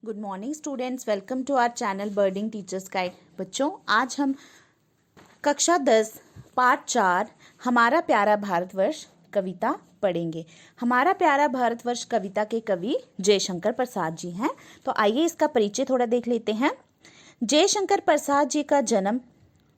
Good morning students, welcome to our channel birding teachers guide. बच्चों, आज हम कक्षा 10 पाठ 4 हमारा प्यारा भारतवर्ष कविता पढ़ेंगे। हमारा प्यारा भारतवर्ष कविता के कवि जयशंकर प्रसाद जी हैं। तो आइए इसका परिचय थोड़ा देख लेते हैं। जयशंकर प्रसाद जी का जन्म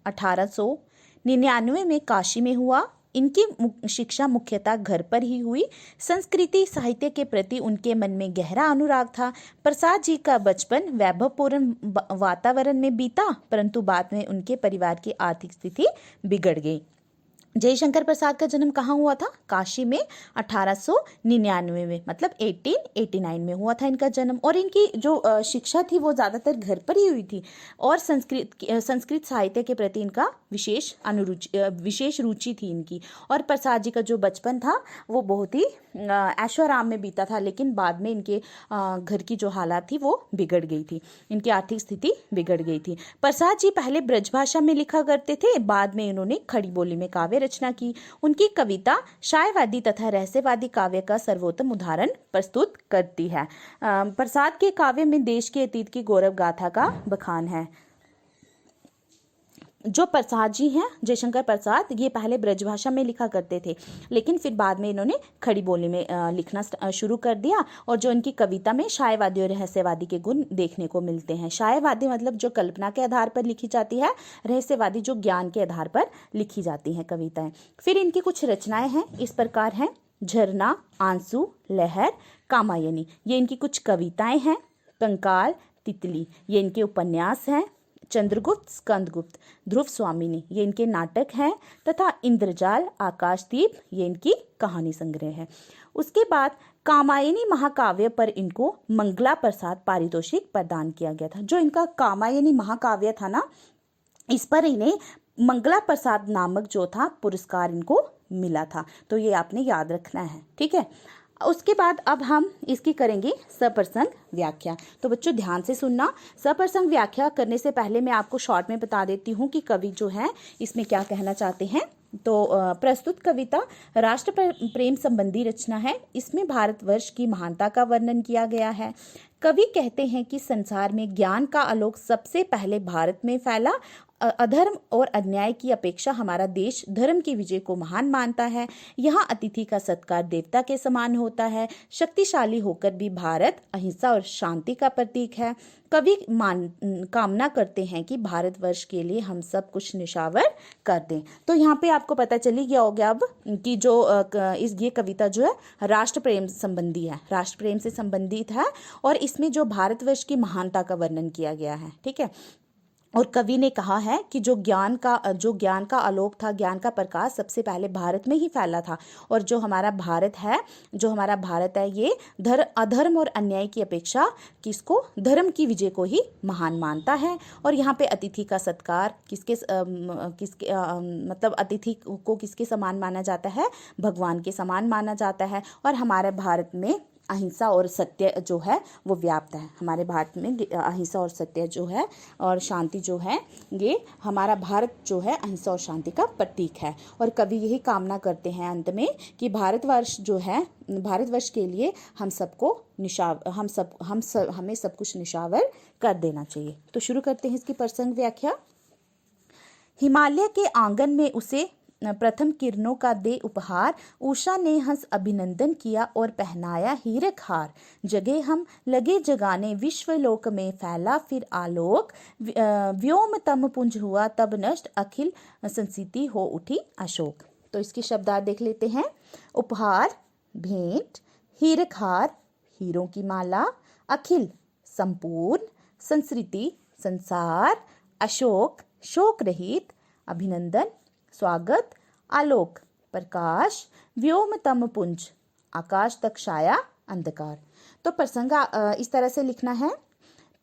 1899 में काशी में हुआ। इनकी शिक्षा मुख्यतः घर पर ही हुई। संस्कृति साहित्य के प्रति उनके मन में गहरा अनुराग था। प्रसाद जी का बचपन वैभवपूर्ण वातावरण में बीता, परंतु बाद में उनके परिवार की आर्थिक स्थिति बिगड़ गई। जयशंकर प्रसाद का जन्म कहाँ हुआ था? काशी में 1899 में, मतलब 1889 में हुआ था इनका जन्म। और इनकी जो शिक्षा थी वो ज़्यादातर घर पर ही हुई थी और संस्कृत साहित्य के प्रति इनका विशेष रुचि थी इनकी। और प्रसाद जी का जो बचपन था वो बहुत ही ऐशो आराम में बीता था, लेकिन बाद में इनके घर की जो हालात थी वो बिगड़ गई थी, इनकी आर्थिक स्थिति बिगड़ गई थी। प्रसाद जी पहले ब्रजभाषा में लिखा करते थे, बाद में इन्होंने खड़ी बोली में काव्य रचना की। उनकी कविता शायवादी तथा रहस्यवादी काव्य का सर्वोत्तम उदाहरण प्रस्तुत करती है। प्रसाद के काव्य में देश के अतीत की गौरव गाथा का बखान है। जो प्रसाद जी हैं, जयशंकर प्रसाद, ये पहले ब्रजभाषा में लिखा करते थे, लेकिन फिर बाद में इन्होंने खड़ी बोली में लिखना शुरू कर दिया। और जो इनकी कविता में शायवादी और रहस्यवादी के गुण देखने को मिलते हैं। शायवादी मतलब जो कल्पना के आधार पर लिखी जाती है, रहस्यवादी जो ज्ञान के आधार पर लिखी जाती हैं कविताएं। फिर इनकी कुछ रचनाएं हैं, इस प्रकार हैं: झरना, आंसू, लहर, कामायनी, ये इनकी कुछ कविताएं हैं। कंकाल, तितली, ये इनके उपन्यास हैं। चंद्रगुप्त, स्कंदगुप्त, ध्रुव स्वामिनी, ये इनके नाटक हैं। तथा इंद्रजाल, आकाशदीप, ये इनकी कहानी संग्रह है। उसके बाद कामायनी महाकाव्य पर इनको मंगला प्रसाद पारितोषिक प्रदान किया गया था। जो इनका कामायनी महाकाव्य था ना, इस पर इन्हें मंगला प्रसाद नामक जो था पुरस्कार इनको मिला था। तो ये आपने याद रखना है, ठीक है। उसके बाद अब हम इसकी करेंगे सप्रसंग व्याख्या। तो बच्चों ध्यान से सुनना। सप्रसंग व्याख्या करने से पहले मैं आपको शॉर्ट में बता देती हूँ कि कवि जो है इसमें क्या कहना चाहते हैं। तो प्रस्तुत कविता राष्ट्र प्रेम संबंधी रचना है। इसमें भारतवर्ष की महानता का वर्णन किया गया है। कवि कहते हैं कि संसार में ज्ञान का आलोक सबसे पहले भारत में फैला। अधर्म और अन्याय की अपेक्षा हमारा देश धर्म की विजय को महान मानता है। यहाँ अतिथि का सत्कार देवता के समान होता है। शक्तिशाली होकर भी भारत अहिंसा और शांति का प्रतीक है। कवि कामना करते हैं कि भारतवर्ष के लिए हम सब कुछ निशावर कर दें। तो यहाँ पे आपको पता चली गया हो गया अब कि जो ये कविता जो है राष्ट्र प्रेम संबंधी है, राष्ट्र प्रेम से संबंधित है। और इसमें जो भारतवर्ष की महानता का वर्णन किया गया है, ठीक है। और कवि ने कहा है कि जो ज्ञान का आलोक था, ज्ञान का प्रकाश सबसे पहले भारत में ही फैला था। और जो हमारा भारत है ये अधर्म और अन्याय की अपेक्षा धर्म की विजय को ही महान मानता है। और यहाँ पे अतिथि का सत्कार मतलब अतिथि को किसके समान माना जाता है? भगवान के समान माना जाता है। और हमारे भारत में अहिंसा और सत्य जो है वो व्याप्त है। हमारे भारत में अहिंसा और सत्य जो है और शांति जो है, ये हमारा भारत जो है अहिंसा और शांति का प्रतीक है। और कवि यही कामना करते हैं अंत में कि भारतवर्ष के लिए हमें सब कुछ निशावर कर देना चाहिए। तो शुरू करते हैं इसकी प्रसंग व्याख्या। हिमालय के आंगन में उसे प्रथम किरणों का दे उपहार। उषा ने हंस अभिनंदन किया और पहनाया हीरक हार। जगे हम लगे जगाने विश्वलोक में फैला फिर आलोक। व्योम तम पुंज हुआ तब नष्ट अखिल संसिति हो उठी अशोक। तो इसकी शब्दार्थ देख लेते हैं। उपहार भेंट, हीरक हार हीरों की माला, अखिल संपूर्ण, संस्कृति संसार, अशोक शोक रहित, अभिनंदन स्वागत, आलोक प्रकाश, व्योम तम पुंज आकाश तक छाया अंधकार। तो प्रसंग इस तरह से लिखना है।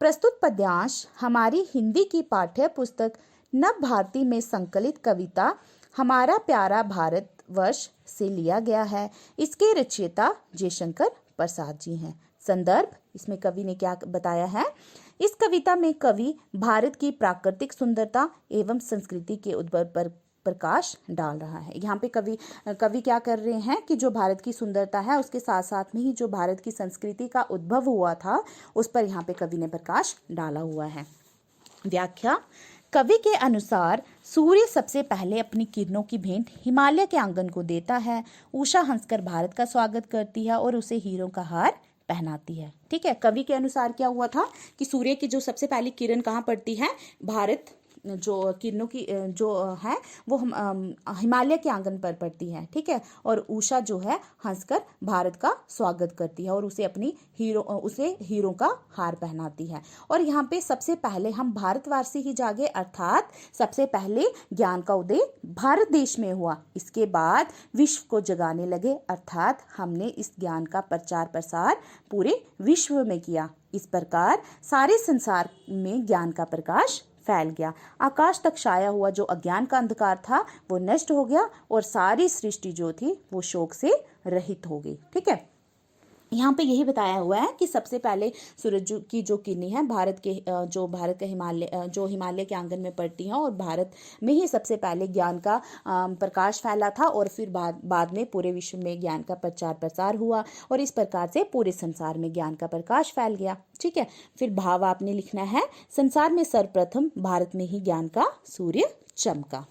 प्रस्तुत पद्यांश हमारी हिंदी की पाठ्य पुस्तक नव भारती में संकलित कविता हमारा प्यारा भारतवर्ष से लिया गया है। इसके रचयिता जयशंकर प्रसाद जी हैं। संदर्भ, इसमें कवि ने क्या बताया है? इस कविता में कवि भारत की प्राकृतिक सुंदरता एवं संस्कृति के उद्भव पर प्रकाश डाल रहा है। यहाँ पे कवि क्या कर रहे हैं कि जो भारत की सुंदरता है उसके साथ साथ में ही जो भारत की संस्कृति का उद्भव हुआ था उस पर यहाँ पे कवि ने प्रकाश डाला हुआ है। व्याख्या। कवि के अनुसार सूर्य सबसे पहले अपनी किरणों की भेंट हिमालय के आंगन को देता है। उषा हंसकर भारत का स्वागत करती है और उसे हीरों का हार पहनाती है। ठीक है, कवि के अनुसार क्या हुआ था कि सूर्य की जो सबसे पहली किरण कहाँ पड़ती है, भारत जो किरणों की जो है वो हिमालय के आंगन पर पड़ती है। ठीक है, और उषा जो है हंसकर भारत का स्वागत करती है और उसे हीरों का हार पहनाती है। और यहाँ पे सबसे पहले हम भारतवासी ही जागे, अर्थात सबसे पहले ज्ञान का उदय भारत देश में हुआ, इसके बाद विश्व को जगाने लगे, अर्थात हमने इस ज्ञान का प्रचार प्रसार पूरे विश्व में किया। इस प्रकार सारे संसार में ज्ञान का प्रकाश फैल गया। आकाश तक छाया हुआ जो अज्ञान का अंधकार था वो नष्ट हो गया और सारी सृष्टि जो थी वो शोक से रहित हो गई। ठीक है, यहाँ पे यही बताया हुआ है कि सबसे पहले सूरज की जो किरणें हैं भारत के हिमालय के आंगन में पड़ती हैं और भारत में ही सबसे पहले ज्ञान का प्रकाश फैला था और फिर बाद में पूरे विश्व में ज्ञान का प्रचार प्रसार हुआ और इस प्रकार से पूरे संसार में ज्ञान का प्रकाश फैल गया। ठीक है, फिर भाव आपने लिखना है, संसार में सर्वप्रथम भारत में ही ज्ञान का सूर्य चमका।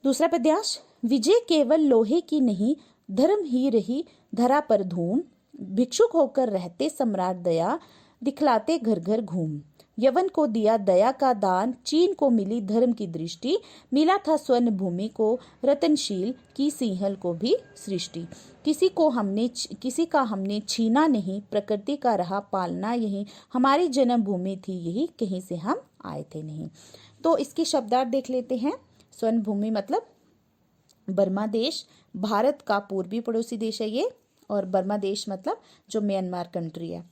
दूसरा पद्यांश। विजय केवल लोहे की नहीं, धर्म ही रही धरा पर धूम, भिक्षुक होकर रहते सम्राट दया, दिखलाते घर घर घूम। यवन को दिया दया का दान, चीन को मिली धर्म की दृष्टि, मिला था स्वर्ण भूमि को रतनशील, की सिंहल को भी सृष्टि। किसी का हमने छीना नहीं, प्रकृति का रहा पालना यही, हमारी जन्मभूमि थी यही, कहीं से हम आए थे नहीं। तो इसके शब्दार्थ देख लेते हैं। स्वर्ण भूमि मतलब बर्मा देश, भारत का पूर्वी पड़ोसी देश है ये, और बर्मा देश मतलब जो म्यांमार कंट्री है।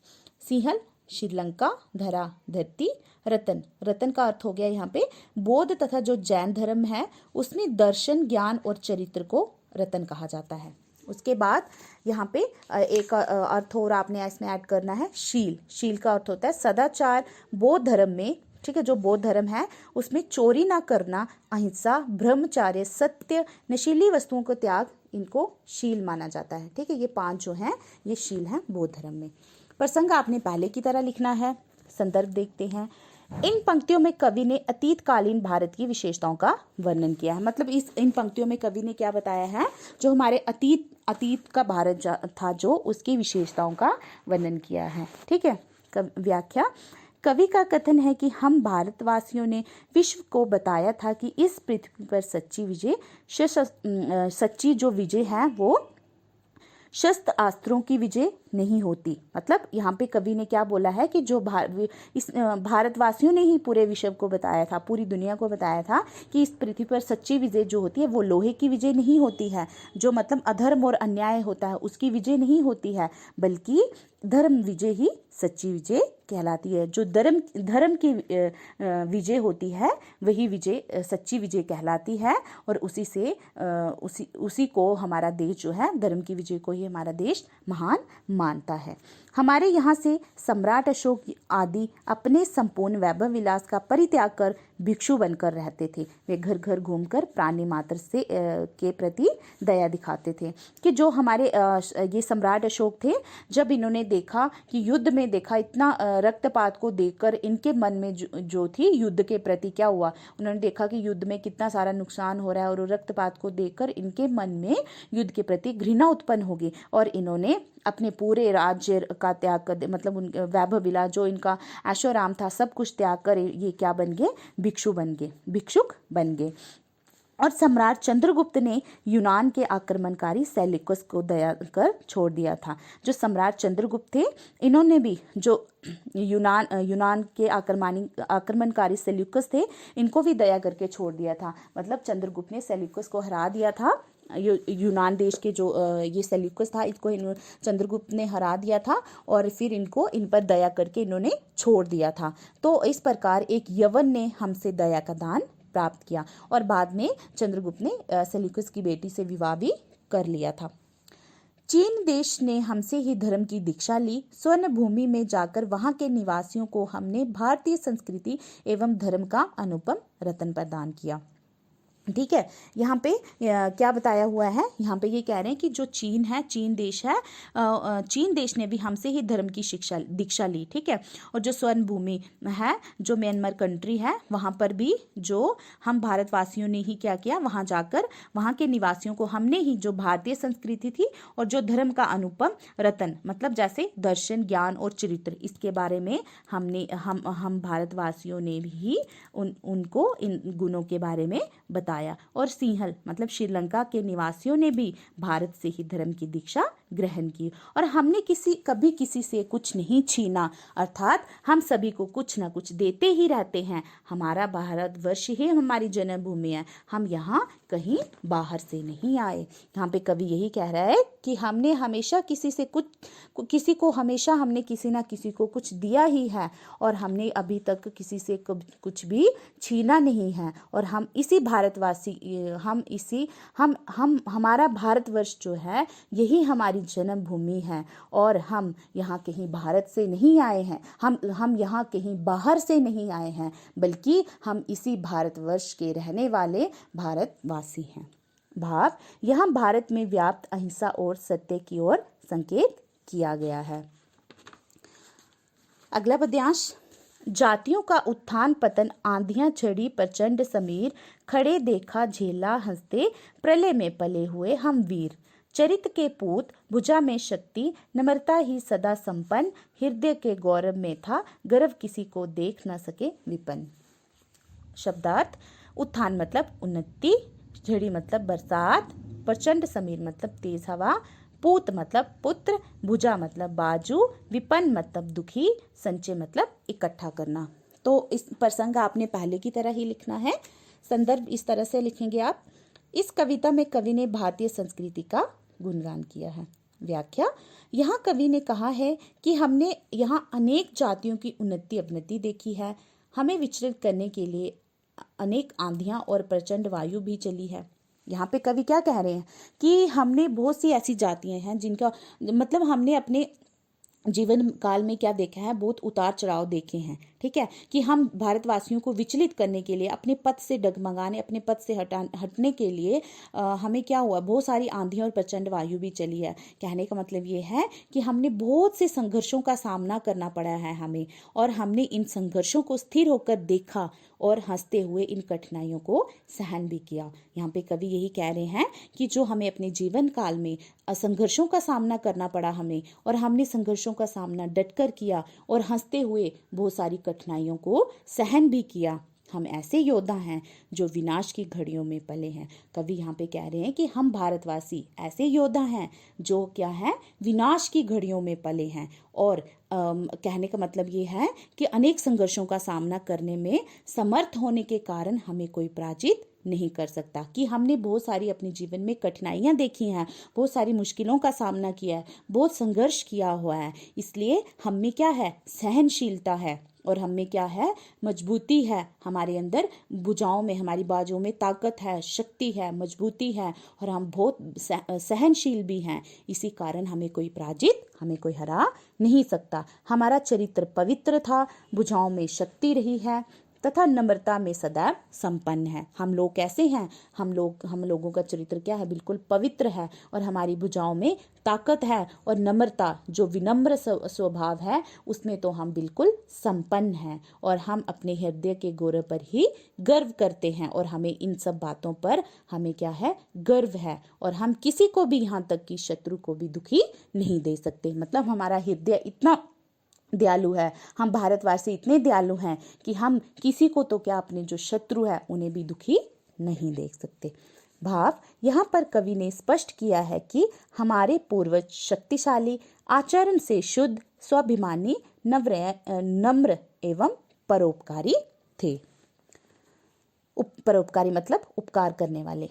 सिंहल श्रीलंका, धरा धरती, रतन का अर्थ हो गया यहाँ पे बौद्ध तथा जो जैन धर्म है उसमें दर्शन, ज्ञान और चरित्र को रतन कहा जाता है। उसके बाद यहाँ पे एक अर्थ और आपने इसमें ऐड करना है, शील का अर्थ होता है सदाचार। बौद्ध धर्म में, ठीक है, जो बौद्ध धर्म है उसमें चोरी ना करना, अहिंसा, ब्रह्मचर्य, सत्य, नशीली वस्तुओं को त्याग, इनको शील माना जाता है। ठीक है, ये 5 जो हैं ये शील हैं बौद्ध धर्म में। प्रसंग आपने पहले की तरह लिखना है। संदर्भ देखते हैं। इन पंक्तियों में कवि ने अतीतकालीन भारत की विशेषताओं का वर्णन किया है। मतलब इन पंक्तियों में कवि ने क्या बताया है, जो हमारे अतीत का भारत था जो उसकी विशेषताओं का वर्णन किया है। ठीक है, व्याख्या। कवि का कथन है कि हम भारतवासियों ने विश्व को बताया था कि इस पृथ्वी पर सच्ची जो विजय है वो शस्त्र अस्त्रों की विजय नहीं होती। मतलब यहाँ पे कवि ने क्या बोला है कि जो भारतवासियों ने ही पूरे विश्व को बताया था, पूरी दुनिया को बताया था कि इस पृथ्वी पर सच्ची विजय जो होती है वो लोहे की विजय नहीं होती है, जो मतलब अधर्म और अन्याय होता है उसकी विजय नहीं होती है, बल्कि धर्म विजय ही सच्ची विजय कहलाती है। जो धर्म की विजय होती है वही विजय सच्ची विजय कहलाती है और उसी को हमारा देश जो है, धर्म की विजय को ही हमारा देश महान मानता है। हमारे यहाँ से सम्राट अशोक आदि अपने संपूर्ण वैभव विलास का परित्याग कर भिक्षु बनकर रहते थे। वे घर घर घूमकर प्राणी मात्र से के प्रति दया दिखाते थे। कि जो हमारे ये सम्राट अशोक थे, जब इन्होंने देखा कि युद्ध में देखा इतना रक्तपात को देखकर इनके मन में जो थी युद्ध के प्रति क्या हुआ, उन्होंने देखा कि युद्ध में कितना सारा नुकसान हो रहा है और रक्तपात को देखकर इनके मन में युद्ध के प्रति घृणा उत्पन्न होगी और इन्होंने अपने पूरे राज्य का त्याग कर, मतलब उन वैभव विलास जो इनका ऐशो आराम था सब कुछ त्याग कर ये क्या बन गए, भिक्षुक बन गए। और सम्राट चंद्रगुप्त ने यूनान के आक्रमणकारी सेल्यूकस को दया कर छोड़ दिया था। जो सम्राट चंद्रगुप्त थे इन्होंने भी जो यूनान के आक्रमणकारी सेल्यूकस थे इनको भी दया करके छोड़ दिया था। मतलब चंद्रगुप्त ने सेल्यूकस को हरा दिया था। यूनान देश के जो ये सेल्यूकस था इसको चंद्रगुप्त ने हरा दिया था और फिर इन पर दया करके इन्होंने छोड़ दिया था। तो इस प्रकार एक यवन ने हमसे दया का दान प्राप्त किया और बाद में चंद्रगुप्त ने सेल्यूकस की बेटी से विवाह भी कर लिया था। चीन देश ने हमसे ही धर्म की दीक्षा ली। स्वर्ण भूमि में जाकर वहां के निवासियों को हमने भारतीय संस्कृति एवं धर्म का अनुपम रत्न प्रदान किया। ठीक है। यहाँ पे क्या बताया हुआ है, यहाँ पे ये कह रहे हैं कि जो चीन है, चीन देश है, चीन देश ने भी हमसे ही धर्म की दीक्षा ली। ठीक है। और जो स्वर्ण भूमि है, जो म्यांमार कंट्री है, वहाँ पर भी जो हम भारतवासियों ने ही क्या किया, वहाँ जाकर वहाँ के निवासियों को हमने ही जो भारतीय संस्कृति थी और जो धर्म का अनुपम रत्न, मतलब जैसे दर्शन, ज्ञान और चरित्र, इसके बारे में हम भारतवासियों ने भी उनको इन गुणों के बारे में बताया। और सिंहल मतलब श्रीलंका के निवासियों ने भी भारत से ही धर्म की दीक्षा ग्रहण की। और हमने कभी किसी से कुछ नहीं छीना, अर्थात हम सभी को कुछ ना कुछ देते ही रहते हैं। हमारा भारतवर्ष ही हमारी जन्मभूमि है, हम यहाँ कहीं बाहर से नहीं आए। यहाँ पे कवि यही कह रहा है कि हमने हमेशा हमने किसी ना किसी को कुछ दिया ही है, और हमने अभी तक किसी से कुछ भी छीना नहीं है। और हम इसी भारतवासी, हमारा भारतवर्ष जो है, यही हमारी जन्मभूमि है, और हम यहाँ कहीं भारत से नहीं आए हैं, हम यहाँ कहीं बाहर से नहीं आए हैं, बल्कि हम इसी भारतवर्ष के रहने वाले भारतवासी हैं। भाव, यहाँ भारत में व्याप्त अहिंसा और सत्य की ओर संकेत किया गया है। अगला पद्यांश, जातियों का उत्थान पतन, आंधियां चढ़ी प्रचंड समीर, खड़े देखा झेला हंसते, प्रलय में पले हुए हम वीर, चरित्र के पूत, भुजा में शक्ति, नम्रता ही सदा संपन्न, हृदय के गौरव में था, गर्व किसी को देख न सके विपन्न। शब्दार्थ, उत्थान मतलब उन्नति, झड़ी मतलब बरसात, प्रचंड समीर मतलब तेज हवा, पूत मतलब पुत्र, भुजा मतलब बाजू, विपन्न मतलब दुखी, संचय मतलब इकट्ठा करना। तो इस प्रसंग आपने पहले की तरह ही लिखना है। संदर्भ इस तरह से लिखेंगे आप। इस कविता में कवि ने भारतीय संस्कृति का गुणगान किया है। व्याख्या, यहाँ कवि ने कहा है कि हमने यहाँ अनेक जातियों की उन्नति अवनति देखी है। हमें विचलित करने के लिए अनेक आंधियां और प्रचंड वायु भी चली है। यहाँ पे कवि क्या कह रहे हैं कि हमने बहुत सी ऐसी जातियां हैं जिनका मतलब हमने अपने जीवन काल में क्या देखा है, बहुत उतार चढ़ाव देखे हैं। ठीक है, कि हम भारतवासियों को विचलित करने के लिए, अपने पथ से डगमगाने, अपने पथ से हटने के लिए हमें क्या हुआ, बहुत सारी आंधियां और प्रचंड वायु भी चली है। कहने का मतलब ये है कि हमने बहुत से संघर्षों का सामना करना पड़ा है हमें, और हमने इन संघर्षों को स्थिर होकर देखा और हंसते हुए इन कठिनाइयों को सहन भी किया। यहाँ पे कवि यही कह रहे हैं कि जो हमें अपने जीवन काल में संघर्षों का सामना करना पड़ा हमें, और हमने संघर्षों का सामना डटकर किया और हंसते हुए बहुत सारी कठिनाइयों को सहन भी किया। हम ऐसे योद्धा हैं जो विनाश की घड़ियों में पले हैं। कवि यहाँ पे कह रहे हैं कि हम भारतवासी ऐसे योद्धा हैं जो क्या है, विनाश की घड़ियों में पले हैं। और कहने का मतलब ये है कि अनेक संघर्षों का सामना करने में समर्थ होने के कारण हमें कोई पराजित नहीं कर सकता। कि हमने बहुत सारी अपने जीवन में कठिनाइयां देखी हैं, बहुत सारी मुश्किलों का सामना किया है, बहुत संघर्ष किया हुआ है, इसलिए हम में क्या है, सहनशीलता है, और हम में क्या है, मजबूती है। हमारे अंदर भुजाओं में, हमारी बाजुओं में ताकत है, शक्ति है, मजबूती है, और हम बहुत सहनशील भी हैं। इसी कारण हमें कोई पराजित, हमें कोई हरा नहीं सकता। हमारा चरित्र पवित्र था, भुजाओं में शक्ति रही है, तथा नम्रता में सदैव संपन्न है। हम लोग कैसे हैं, हम लोगों का चरित्र क्या है, बिल्कुल पवित्र है, और हमारी भुजाओं में ताकत है, और नम्रता जो विनम्र स्वभाव है, उसमें तो हम बिल्कुल संपन्न हैं, और हम अपने हृदय के गौरव पर ही गर्व करते हैं, और हमें इन सब बातों पर हमें क्या है, गर्व है, और हम किसी को भी, यहाँ तक कि शत्रु को भी दुखी नहीं दे सकते। मतलब हमारा हृदय इतना दयालु है, हम भारतवासी इतने दयालु हैं कि हम किसी को तो क्या, अपने जो शत्रु है उन्हें भी दुखी नहीं देख सकते। भाव, यहाँ पर कवि ने स्पष्ट किया है कि हमारे पूर्वज शक्तिशाली, आचरण से शुद्ध, स्वाभिमानी, नम्र एवं परोपकारी थे। परोपकारी मतलब उपकार करने वाले।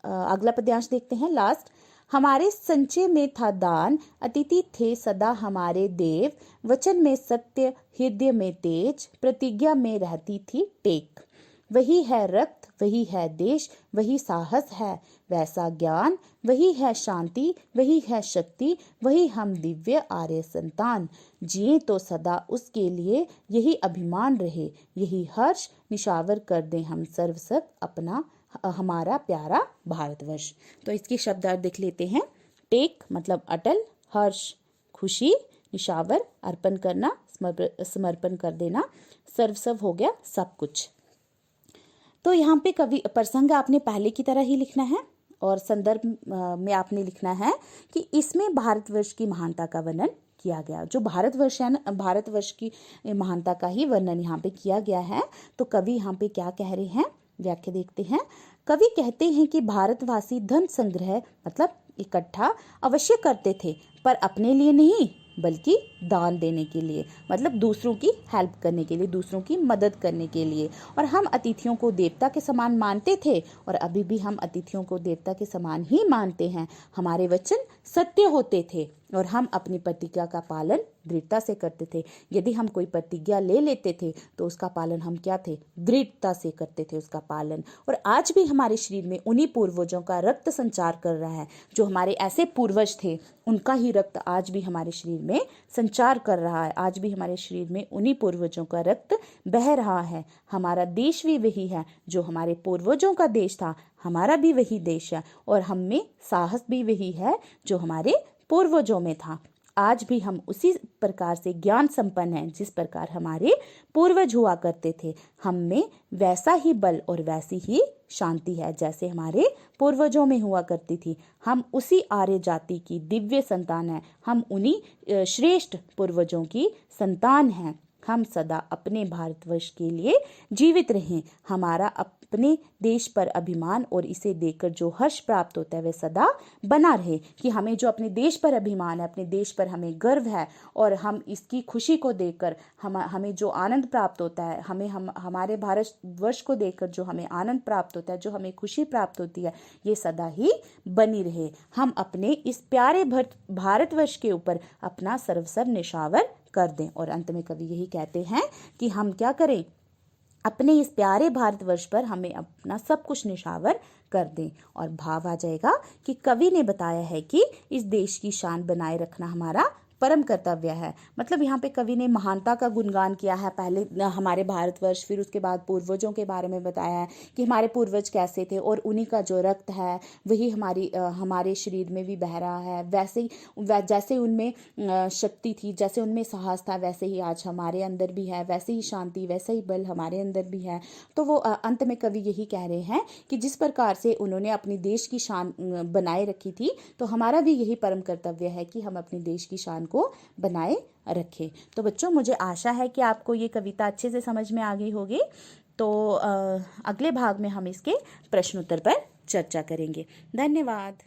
अगला पद्यांश देखते हैं, लास्ट। हमारे संचय में था दान, अतिथि थे सदा हमारे देव, वचन में सत्य, हृदय में तेज, प्रतिज्ञा में रहती थी टेक। वही है रक्त, वही है देश, वही साहस है, वैसा ज्ञान, वही है शांति, वही है शक्ति, वही हम दिव्य आर्य संतान। जिए तो सदा उसके लिए यही अभिमान रहे, यही हर्ष निशावर कर दें हम सर्वसक अपना हमारा प्यारा भारतवर्ष। तो इसकी शब्दार्थ देख लेते हैं। टेक मतलब अटल, हर्ष खुशी, निशावर अर्पण करना, समर्पण कर देना, सर्वस्व हो गया सब कुछ। तो यहाँ पे कवि प्रसंग आपने पहले की तरह ही लिखना है और संदर्भ में आपने लिखना है कि इसमें भारतवर्ष की महानता का वर्णन किया गया। जो भारतवर्ष है ना, भारतवर्ष की महानता का ही वर्णन यहाँ पे किया गया है। तो कवि यहाँ पे क्या कह रहे हैं, व्याख्या देखते हैं। कवि कहते हैं कि भारतवासी धन संग्रह मतलब इकट्ठा अवश्य करते थे, पर अपने लिए नहीं बल्कि दान देने के लिए, मतलब दूसरों की हेल्प करने के लिए, दूसरों की मदद करने के लिए। और हम अतिथियों को देवता के समान मानते थे और अभी भी हम अतिथियों को देवता के समान ही मानते हैं। हमारे वचन सत्य होते थे और हम अपनी प्रतिज्ञा का पालन दृढ़ता से करते थे। यदि हम कोई प्रतिज्ञा ले लेते थे तो उसका पालन हम क्या थे, दृढ़ता से करते थे उसका पालन। और आज भी हमारे शरीर में उन्हीं पूर्वजों का रक्त संचार कर रहा है। जो हमारे ऐसे पूर्वज थे उनका ही रक्त आज भी हमारे शरीर में संचार कर रहा है। आज भी हमारे शरीर में उन्हीं पूर्वजों का रक्त बह रहा है। हमारा देश भी वही है जो हमारे पूर्वजों का देश था, हमारा भी वही देश है। और हम में साहस भी वही है जो हमारे पूर्वजों में था। आज भी हम उसी प्रकार से ज्ञान संपन्न हैं जिस प्रकार हमारे पूर्वज हुआ करते थे। हम में वैसा ही बल और वैसी ही शांति है जैसे हमारे पूर्वजों में हुआ करती थी। हम उसी आर्य जाति की दिव्य संतान हैं। हम उन्हीं श्रेष्ठ पूर्वजों की संतान हैं। हम सदा अपने भारतवर्ष के लिए जीवित रहें। हमारा अपने देश पर अभिमान और इसे देखकर जो हर्ष प्राप्त होता है वह सदा बना रहे। कि हमें जो अपने देश पर अभिमान है, अपने देश पर हमें गर्व है और हम इसकी खुशी को देखकर हमें जो आनंद प्राप्त होता है, हमारे भारतवर्ष को देखकर जो हमें आनंद प्राप्त होता है, जो हमें खुशी प्राप्त होती है, ये सदा ही बनी रहे। हम अपने इस प्यारे भारतवर्ष के ऊपर अपना सर्वस्व निछावर कर दें। और अंत में कवि यही कहते हैं कि हम क्या करें, अपने इस प्यारे भारतवर्ष पर हमें अपना सब कुछ निछावर कर दें। और भाव आ जाएगा कि कवि ने बताया है कि इस देश की शान बनाए रखना हमारा परम कर्तव्य है। मतलब यहाँ पे कवि ने महानता का गुणगान किया है। पहले हमारे भारतवर्ष, फिर उसके बाद पूर्वजों के बारे में बताया है कि हमारे पूर्वज कैसे थे और उन्हीं का जो रक्त है वही हमारे शरीर में भी बह रहा है। वैसे ही जैसे उनमें शक्ति थी, जैसे उनमें साहस था, वैसे ही आज हमारे अंदर भी है। वैसे ही शांति, वैसे ही बल हमारे अंदर भी है। तो वो अंत में कवि यही कह रहे हैं कि जिस प्रकार से उन्होंने अपनी देश की शान बनाए रखी थी, तो हमारा भी यही परम कर्तव्य है कि हम अपने देश की शान को बनाए रखें। तो बच्चों, मुझे आशा है कि आपको ये कविता अच्छे से समझ में आ गई होगी। तो अगले भाग में हम इसके प्रश्नोत्तर पर चर्चा करेंगे। धन्यवाद।